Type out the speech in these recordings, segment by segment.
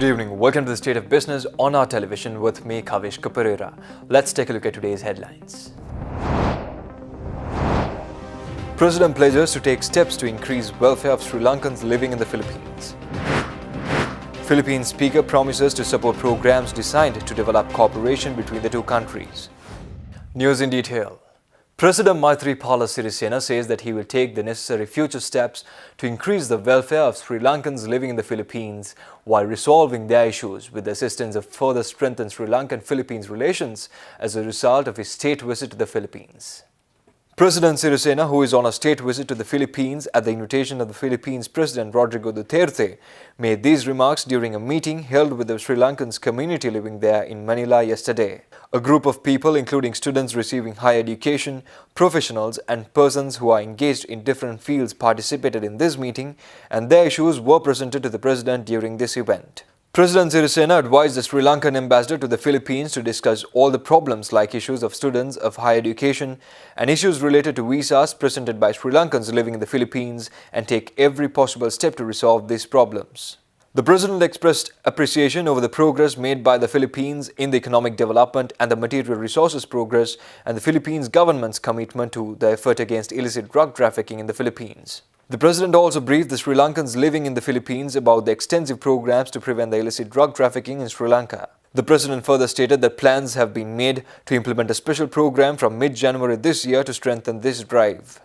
Good evening. Welcome to the State of Business on our television with me, Kavish Kaparera. Let's take a look at today's headlines. President pledges to take steps to increase welfare of Sri Lankans living in the Philippines. Philippine Speaker promises to support programs designed to develop cooperation between the two countries. News in detail. President Maithripala Sirisena says that he will take the necessary future steps to increase the welfare of Sri Lankans living in the Philippines while resolving their issues with the assistance of further strengthen Sri Lankan-Philippines relations as a result of his state visit to the Philippines. President Sirisena, who is on a state visit to the Philippines at the invitation of the Philippines President Rodrigo Duterte, made these remarks during a meeting held with the Sri Lankans community living there in Manila yesterday. A group of people, including students receiving higher education, professionals and persons who are engaged in different fields, participated in this meeting, and their issues were presented to the President during this event. President Sirisena advised the Sri Lankan ambassador to the Philippines to discuss all the problems like issues of students of higher education and issues related to visas presented by Sri Lankans living in the Philippines and take every possible step to resolve these problems. The President expressed appreciation over the progress made by the Philippines in the economic development and the material resources progress and the Philippines government's commitment to the effort against illicit drug trafficking in the Philippines. The President also briefed the Sri Lankans living in the Philippines about the extensive programs to prevent the illicit drug trafficking in Sri Lanka. The President further stated that plans have been made to implement a special program from mid-January this year to strengthen this drive.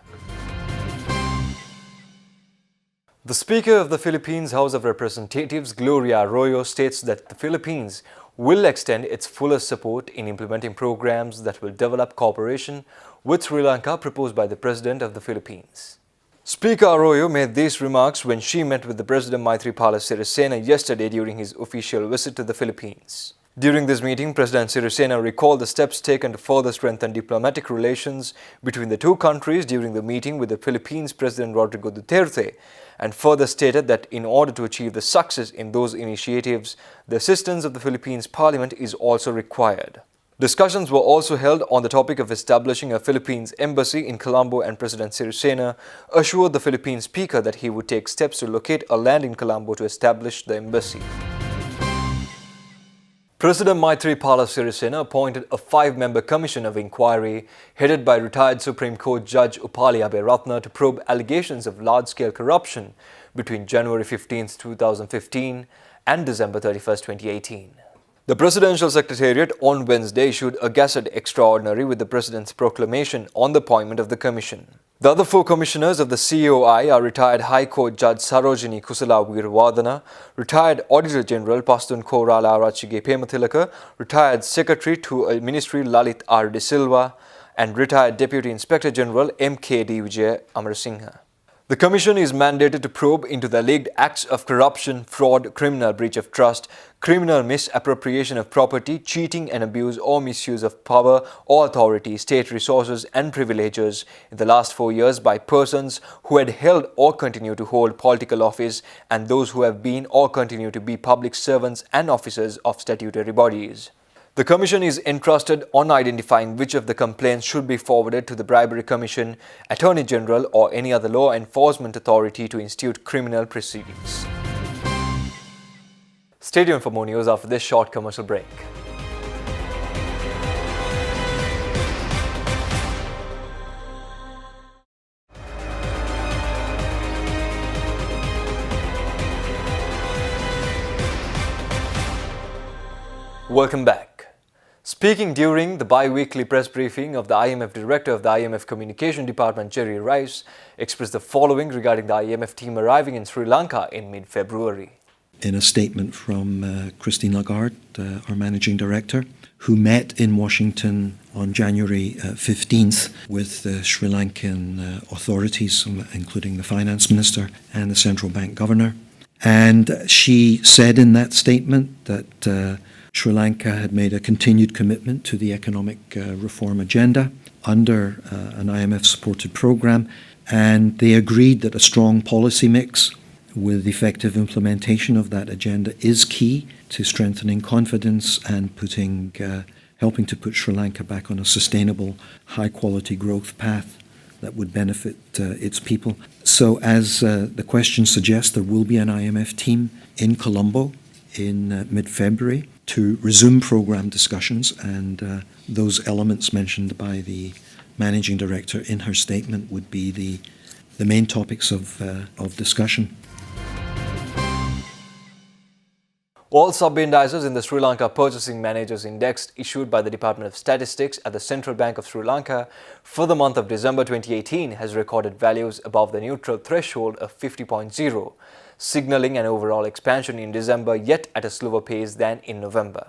The Speaker of the Philippines House of Representatives, Gloria Arroyo, states that the Philippines will extend its fullest support in implementing programs that will develop cooperation with Sri Lanka proposed by the President of the Philippines. Speaker Arroyo made these remarks when she met with the President Maithripala Sirisena yesterday during his official visit to the Philippines. During this meeting, President Sirisena recalled the steps taken to further strengthen diplomatic relations between the two countries during the meeting with the Philippines President Rodrigo Duterte, and further stated that in order to achieve the success in those initiatives, the assistance of the Philippines Parliament is also required. Discussions were also held on the topic of establishing a Philippines embassy in Colombo, and President Sirisena assured the Philippine Speaker that he would take steps to locate a land in Colombo to establish the embassy. President Maithripala Sirisena appointed a 5-member commission of inquiry headed by retired Supreme Court Judge Upali Aberatna to probe allegations of large-scale corruption between January 15, 2015 and December 31, 2018. The Presidential Secretariat on Wednesday issued a Gazette Extraordinary with the President's proclamation on the appointment of the Commission. The other 4 commissioners of the COI are retired High Court Judge Sarojini Kusala Veeravardhana, retired Auditor General Pastun Korala Arachige Pemathilaka, retired Secretary to a Ministry Lalit R. De Silva, and retired Deputy Inspector General M.K.D. Vijay Amarasinghe. The Commission is mandated to probe into the alleged acts of corruption, fraud, criminal breach of trust, criminal misappropriation of property, cheating and abuse or misuse of power or authority, state resources and privileges in the last 4 years by persons who had held or continue to hold political office and those who have been or continue to be public servants and officers of statutory bodies. The Commission is entrusted on identifying which of the complaints should be forwarded to the Bribery Commission, Attorney General or any other law enforcement authority to institute criminal proceedings. Stay tuned for more news after this short commercial break. Welcome back. Speaking during the bi-weekly press briefing of the IMF Director of the IMF Communication Department, Jerry Rice, expressed the following regarding the IMF team arriving in Sri Lanka in mid-February. In a statement from Christine Lagarde, our Managing Director, who met in Washington on January 15th with the Sri Lankan authorities, including the Finance Minister and the Central Bank Governor. And she said in that statement that Sri Lanka had made a continued commitment to the economic reform agenda under an IMF-supported program, and they agreed that a strong policy mix with effective implementation of that agenda is key to strengthening confidence and helping to put Sri Lanka back on a sustainable, high-quality growth path that would benefit its people. So as the question suggests, there will be an IMF team in Colombo in mid-February to resume programme discussions, and those elements mentioned by the Managing Director in her statement would be the main topics of discussion. All sub-indices in the Sri Lanka Purchasing Managers Index issued by the Department of Statistics at the Central Bank of Sri Lanka for the month of December 2018 has recorded values above the neutral threshold of 50.0, signalling an overall expansion in December, yet at a slower pace than in November.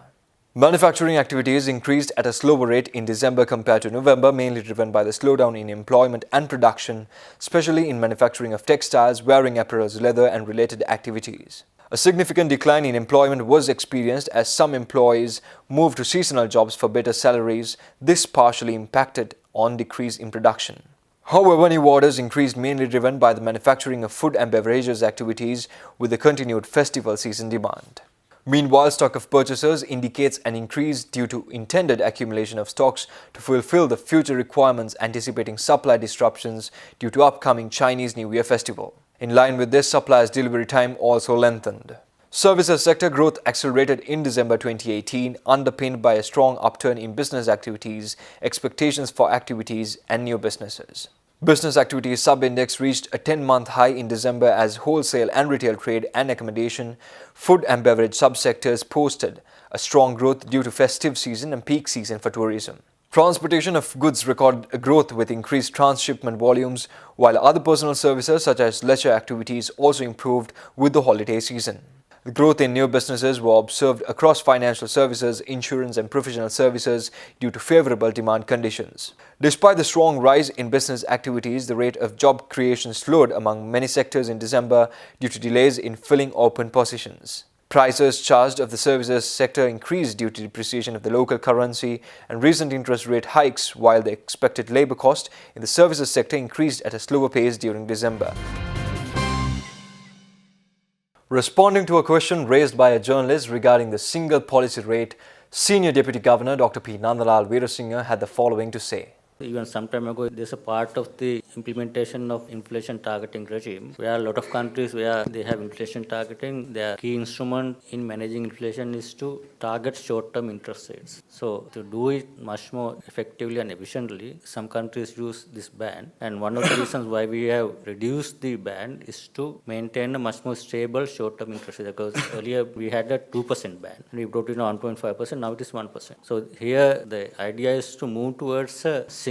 Manufacturing activities increased at a slower rate in December compared to November, mainly driven by the slowdown in employment and production, especially in manufacturing of textiles, wearing apparels, leather and related activities. A significant decline in employment was experienced as some employees moved to seasonal jobs for better salaries. This partially impacted on decrease in production. However, new orders increased, mainly driven by the manufacturing of food and beverages activities with the continued festival season demand. Meanwhile, stock of purchasers indicates an increase due to intended accumulation of stocks to fulfill the future requirements, anticipating supply disruptions due to upcoming Chinese New Year festival. In line with this, suppliers' delivery time also lengthened. Services sector growth accelerated in December 2018, underpinned by a strong upturn in business activities, expectations for activities and new businesses. Business activities sub-index reached a 10-month high in December as wholesale and retail trade and accommodation, food and beverage subsectors posted a strong growth due to festive season and peak season for tourism. Transportation of goods recorded a growth with increased transshipment volumes, while other personal services such as leisure activities also improved with the holiday season. The growth in new businesses were observed across financial services, insurance and professional services due to favorable demand conditions. Despite the strong rise in business activities, the rate of job creation slowed among many sectors in December due to delays in filling open positions. Prices charged of the services sector increased due to depreciation of the local currency and recent interest rate hikes, while the expected labour cost in the services sector increased at a slower pace during December. Responding to a question raised by a journalist regarding the single policy rate, Senior Deputy Governor Dr. P. Nandalal Weerasinghe had the following to say. Even some time ago, there's a part of the implementation of inflation targeting regime where a lot of countries where they have inflation targeting, their key instrument in managing inflation is to target short-term interest rates. So to do it much more effectively and efficiently, some countries use this band. And one of the reasons why we have reduced the band is to maintain a much more stable short-term interest rate. Because earlier we had a 2% band. We brought it to 1.5%, now it is 1%. So here the idea is to move towards a single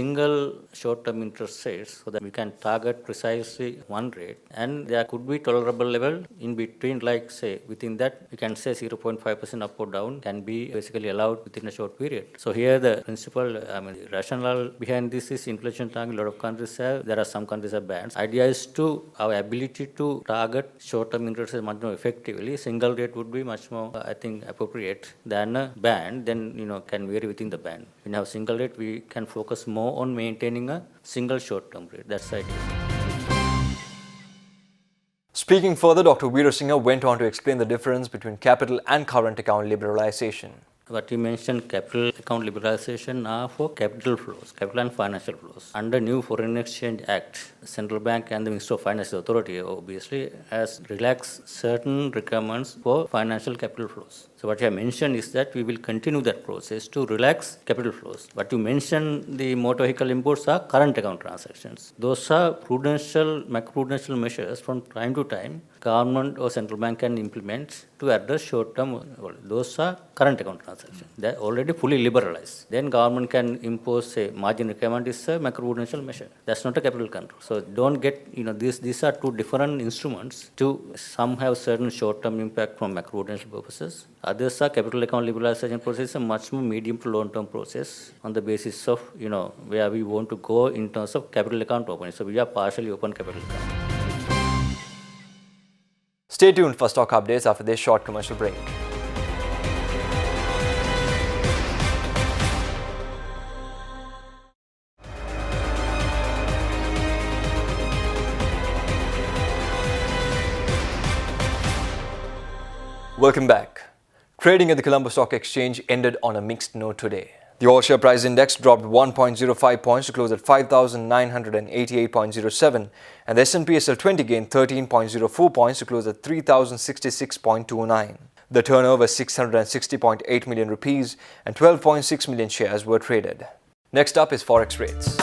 short-term interest rates so that we can target precisely one rate, and there could be tolerable level in between, like say within that we can say 0.5% up or down can be basically allowed within a short period. So here the principle, the rationale behind this is inflation target. A lot of countries have, there are some countries have bans. Idea is to our ability to target short-term interest rates much more effectively. Single rate would be much more, I think, appropriate than a band. Then can vary within the band. When you have single rate, we can focus more on maintaining a single short-term rate. That's the idea. Speaking further, Dr. Weerasinghe went on to explain the difference between capital and current account liberalization. What you mentioned, capital account liberalization are for capital flows, capital and financial flows. Under new Foreign Exchange Act, the Central Bank and the Ministry of Finance Authority obviously has relaxed certain requirements for financial capital flows. So what you have mentioned is that we will continue that process to relax capital flows. What you mentioned, the motor vehicle imports are current account transactions. Those are prudential, macroprudential measures from time to time government or central bank can implement to address short-term. Those are current account transactions. They are already fully liberalized. Then government can impose a margin requirement is a macroprudential measure. That's not a capital control. So don't get, these are two different instruments. Some have certain short-term impact from macroprudential purposes. Others are capital account liberalization process, a much more medium to long-term process on the basis of, where we want to go in terms of capital account opening. So we are partially open capital account. Stay tuned for stock updates after this short commercial break. Welcome back. Trading at the Colombo Stock Exchange ended on a mixed note today. The all-share price index dropped 1.05 points to close at 5,988.07, and the S&P SL20 gained 13.04 points to close at 3,066.29. The turnover was 660.8 million rupees and 12.6 million shares were traded. Next up is Forex rates.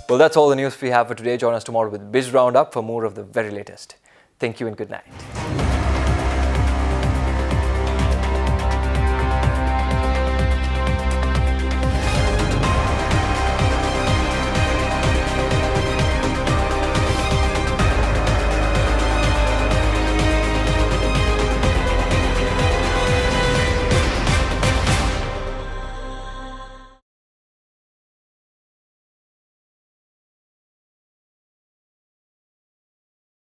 Well, that's all the news we have for today. Join us tomorrow with Biz Roundup for more of the very latest. Thank you and good night.